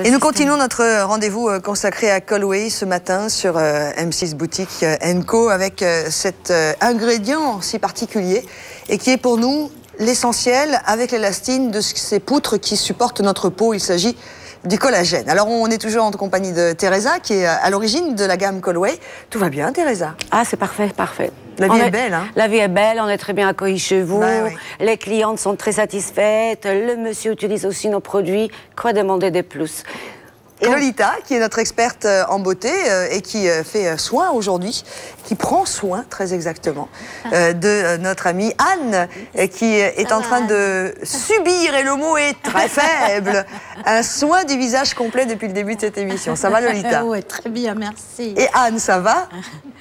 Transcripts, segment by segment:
Et nous continuons notre rendez-vous consacré à Colway ce matin sur M6 Boutique Co avec cet ingrédient si particulier et qui est pour nous l'essentiel avec l'élastine de ces poutres qui supportent notre peau. Il s'agit du collagène. Alors on est toujours en compagnie de Teresa qui est à l'origine de la gamme Colway. Tout va bien, Teresa? Ah, c'est parfait, parfait. La vie est belle, hein? La vie est belle, on est très bien accueillis chez vous. Bah, oui. Les clientes sont très satisfaites. Le monsieur utilise aussi nos produits. Quoi demander de plus? Et Lolita, qui est notre experte en beauté et qui fait soin aujourd'hui, qui prend soin très exactement de notre amie Anne, qui est en train de subir, et le mot est très faible, un soin du visage complet depuis le début de cette émission. Ça va, Lolita? Oui, très bien, merci. Et Anne, ça va?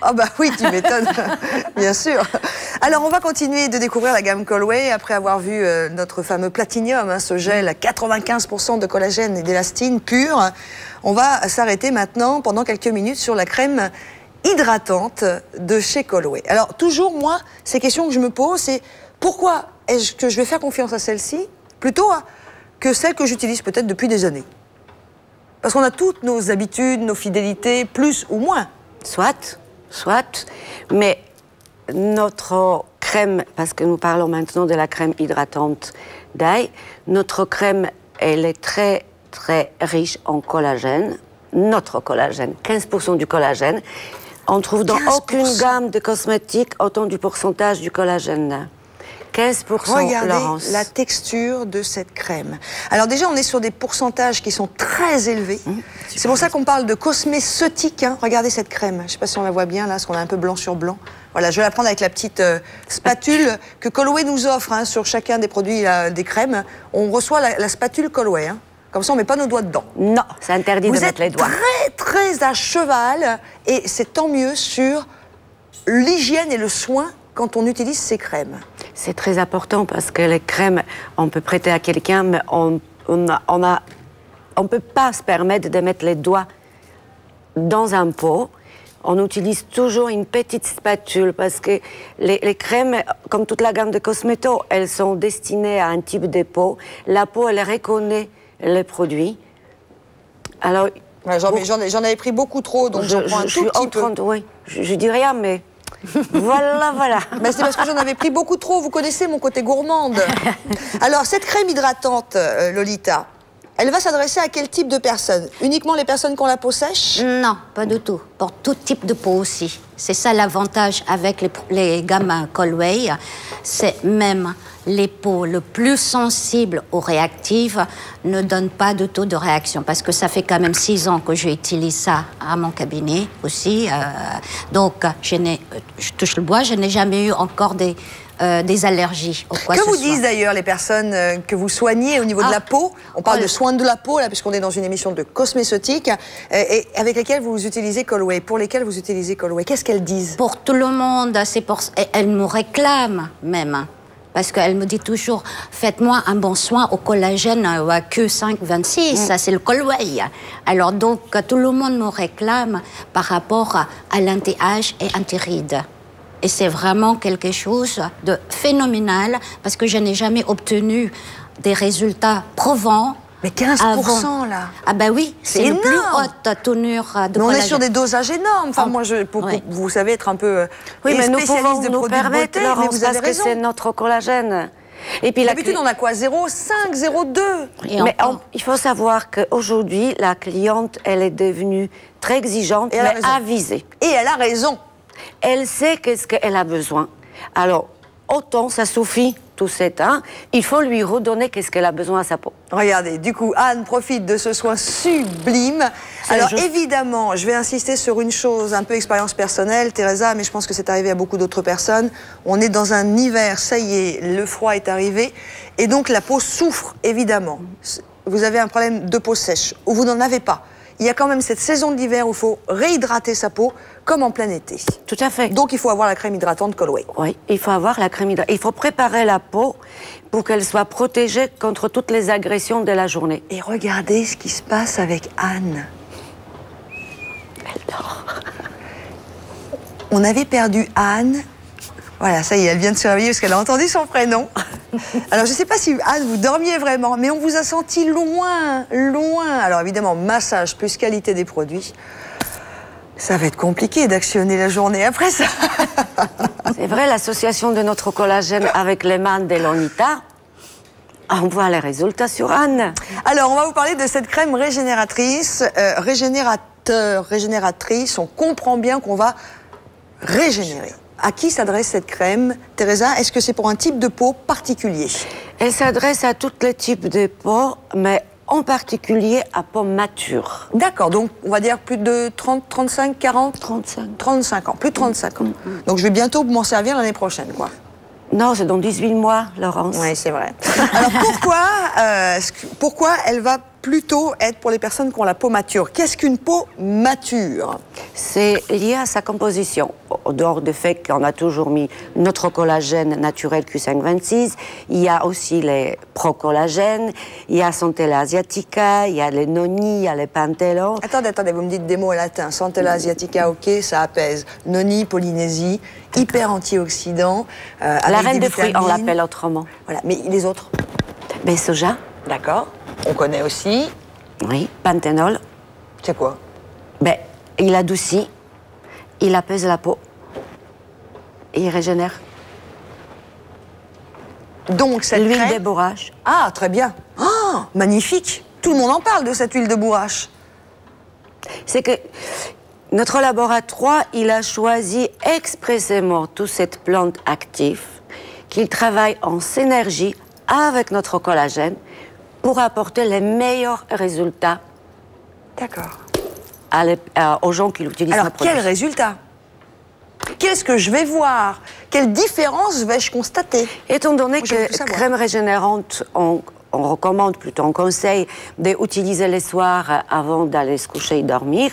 Ah bah oui, tu m'étonnes, bien sûr. Alors, on va continuer de découvrir la gamme Colway après avoir vu notre fameux Platinium, hein, ce gel à 95% de collagène et d'élastine pure. On va s'arrêter maintenant pendant quelques minutes sur la crème hydratante de chez Colway. Alors, toujours, moi, ces questions que je me pose, c'est pourquoi est-ce que je vais faire confiance à celle-ci plutôt que celle que j'utilise peut-être depuis des années? Parce qu'on a toutes nos habitudes, nos fidélités, plus ou moins. Soit, mais notre crème, parce que nous parlons maintenant de la crème hydratante d'Aïe, notre crème, elle est très riche en collagène. Notre collagène, 15% du collagène. On trouve dans 15%. aucune gamme de cosmétiques autant du pourcentage du collagène. 15%, Regardez Laurence. la texture de cette crème. Alors déjà, on est sur des pourcentages qui sont très élevés. C'est pour ça qu'on parle de cosméceutique. Hein. Regardez cette crème. Je ne sais pas si on la voit bien là, parce qu'on a un peu blanc sur blanc. Voilà, je vais la prendre avec la petite spatule que Colway nous offre hein, sur chacun des produits des crèmes. On reçoit la spatule Colway. Hein. Comme ça, on ne met pas nos doigts dedans. Non, c'est interdit de mettre les doigts. Vous êtes très à cheval, et c'est tant mieux sur l'hygiène et le soin quand on utilise ces crèmes. C'est très important parce que les crèmes, on peut prêter à quelqu'un, mais on peut pas se permettre de mettre les doigts dans un pot. On utilise toujours une petite spatule parce que les crèmes, comme toute la gamme de cosmétos, elles sont destinées à un type de peau. La peau, elle reconnaît les produits. Alors, Ouais, j'en avais pris beaucoup trop, donc j'en prends un tout petit peu. Oui, je dis rien, mais voilà. Mais c'est parce que j'en avais pris beaucoup trop. Vous connaissez mon côté gourmande. Alors, cette crème hydratante, Lolita, elle va s'adresser à quel type de personnes? Uniquement les personnes qui ont la peau sèche? Non, pas du tout. Pour tout type de peau aussi. C'est ça l'avantage avec les gammes Colway. C'est même les peaux les plus sensibles ou réactives ne donnent pas du tout de réaction. Parce que ça fait quand même 6 ans que j'utilise ça à mon cabinet aussi. Donc, je touche le bois, je n'ai jamais eu encore des allergies ou quoi que ce soit. Que vous disent d'ailleurs les personnes que vous soignez au niveau de la peau? On parle de soins de la peau, là, puisqu'on est dans une émission de cosméceutique, et avec lesquelles vous utilisez Colway, pour lesquelles vous utilisez Colway. Qu'est-ce qu'elles disent? Pour tout le monde, elles me réclament même. Parce qu'elle me dit toujours, faites-moi un bon soin au collagène Q526, ça c'est le Colway. Alors donc, tout le monde me réclame par rapport à l'anti-âge et anti-rides. Et c'est vraiment quelque chose de phénoménal, parce que je n'ai jamais obtenu des résultats probants. Mais 15% avant. là. Ah ben oui, c'est le plus haute teneur de collagène. On est sur des dosages énormes. Enfin, moi, vous savez être un peu oui, mais nous pouvons de nous permettre, beauté, mais vous avez parce que c'est notre collagène. Et puis d'habitude, on a quoi? 0,5, 0,2. Mais il faut savoir qu'aujourd'hui, la cliente, elle est devenue très exigeante, mais avisée. Et elle a raison. Elle sait qu'est-ce qu'elle a besoin. Alors, autant ça suffit tout ce temps, il faut lui redonner qu'est-ce qu'elle a besoin à sa peau. Regardez, du coup, Anne profite de ce soin sublime. Alors évidemment, je vais insister sur une chose, un peu expérience personnelle, Teresa, mais je pense que c'est arrivé à beaucoup d'autres personnes. On est dans un hiver, ça y est, le froid est arrivé, et donc la peau souffre, évidemment. Vous avez un problème de peau sèche, ou vous n'en avez pas. Il y a quand même cette saison de l'hiver où il faut réhydrater sa peau, comme en plein été. Tout à fait. Donc il faut avoir la crème hydratante Colway. Oui, il faut avoir la crème hydratante. Il faut préparer la peau pour qu'elle soit protégée contre toutes les agressions de la journée. Et regardez ce qui se passe avec Anne. Elle dort. On avait perdu Anne. Voilà, ça y est, elle vient de se réveiller parce qu'elle a entendu son prénom. Alors, je ne sais pas si, Anne, vous dormiez vraiment, mais on vous a senti loin, loin. Alors, évidemment, massage plus qualité des produits. Ça va être compliqué d'actionner la journée après ça. C'est vrai, l'association de notre collagène avec les mains de Lonita, on voit les résultats sur Anne. Alors, on va vous parler de cette crème régénératrice, régénératrice. On comprend bien qu'on va régénérer. À qui s'adresse cette crème, Teresa? Est-ce que c'est pour un type de peau particulier? Elle s'adresse à tous les types de peau, mais en particulier à peau mature. D'accord, donc on va dire plus de 30, 35, 40 35. 35 ans, plus de 35 ans. Donc je vais bientôt m'en servir l'année prochaine, quoi. Non, c'est dans 18 mois, Laurence. Oui, c'est vrai. Alors pourquoi elle va plutôt être pour les personnes qui ont la peau mature? Qu'est-ce qu'une peau mature? C'est lié à sa composition. Au dehors du fait qu'on a toujours mis notre collagène naturel Q526, il y a aussi les pro-collagènes, il y a Centella asiatica, il y a les noni, il y a les pentelo. Attendez, vous me dites des mots en latin. Centella asiatica, ok, ça apaise. Noni, Polynésie, hyper antioxydant. La reine des fruits, on l'appelle autrement. Voilà, mais les autres? Ben, soja. D'accord. On connaît aussi. Oui, panthénol. C'est quoi? Ben, il adoucit, il apaise la peau, et il régénère. Donc cette L'huile crème... de bourrache. Ah, très bien. Ah, magnifique. Tout le monde en parle de cette huile de bourrache. C'est que notre laboratoire, il a choisi expressément toute cette plante active, qu'il travaille en synergie avec notre collagène pour apporter les meilleurs résultats. D'accord. Aux gens qui l'utilisent. Alors, quel résultat? Qu'est-ce que je vais voir? Quelle différence vais-je constater? Étant donné que crème régénérante, on recommande, plutôt on conseille d'utiliser les soirs avant d'aller se coucher et dormir,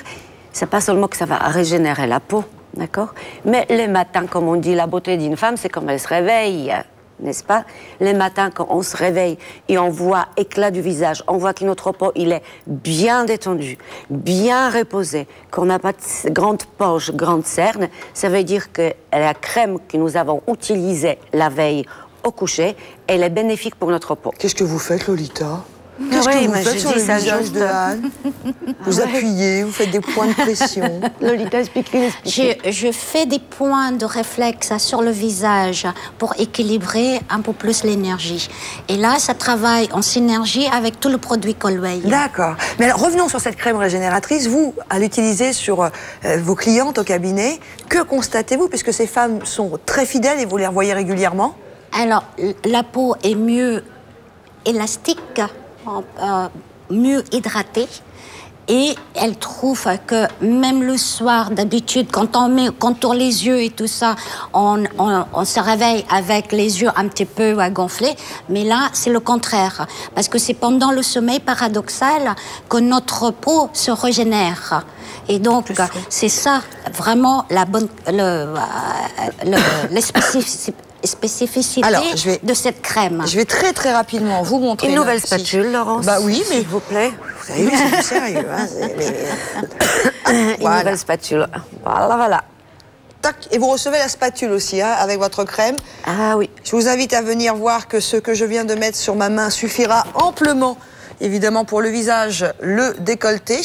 c'est pas seulement que ça va régénérer la peau, d'accord? Mais les matins, comme on dit, la beauté d'une femme, c'est comme elle se réveille. N'est-ce pas? Les matins, quand on se réveille et on voit éclat du visage, on voit que notre peau, il est bien détendu, bien reposé, qu'on n'a pas de grande poche, grande cerne, ça veut dire que la crème que nous avons utilisée la veille au coucher, elle est bénéfique pour notre peau. Qu'est-ce que vous faites, Lolita? Qu'est-ce que vous faites sur le visage de Anne? Vous appuyez, vous faites des points de pression. Lolita, expliquez. Je fais des points de réflexe sur le visage pour équilibrer un peu plus l'énergie. Et là, ça travaille en synergie avec tout le produit Colway. D'accord. Mais alors, revenons sur cette crème régénératrice. Vous, à l'utiliser sur vos clientes au cabinet, que constatez-vous? Puisque ces femmes sont très fidèles et vous les revoyez régulièrement. Alors, la peau est mieux élastique, mieux hydratée, et elle trouve que même le soir, d'habitude, quand on contourne les yeux et tout ça, on se réveille avec les yeux un petit peu gonflés, mais là, c'est le contraire, parce que c'est pendant le sommeil paradoxal que notre peau se régénère. Et donc, c'est ça, vraiment, la bonne, les spécificité de cette crème. Je vais très très rapidement vous montrer. Une nouvelle spatule, Laurence. Bah oui, mais s'il vous plaît. Vous avez vu, c'est du sérieux. Hein, Une nouvelle spatule. Voilà. Tac, et vous recevez la spatule aussi, hein, avec votre crème. Ah oui. Je vous invite à venir voir que ce que je viens de mettre sur ma main suffira amplement, évidemment, pour le visage, le décolleté.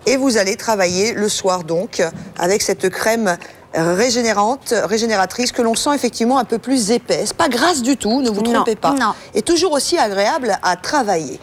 Et vous allez travailler le soir, donc, avec cette crème régénératrice que l'on sent effectivement un peu plus épaisse. Pas grasse du tout, ne vous trompez pas. Non. Et toujours aussi agréable à travailler.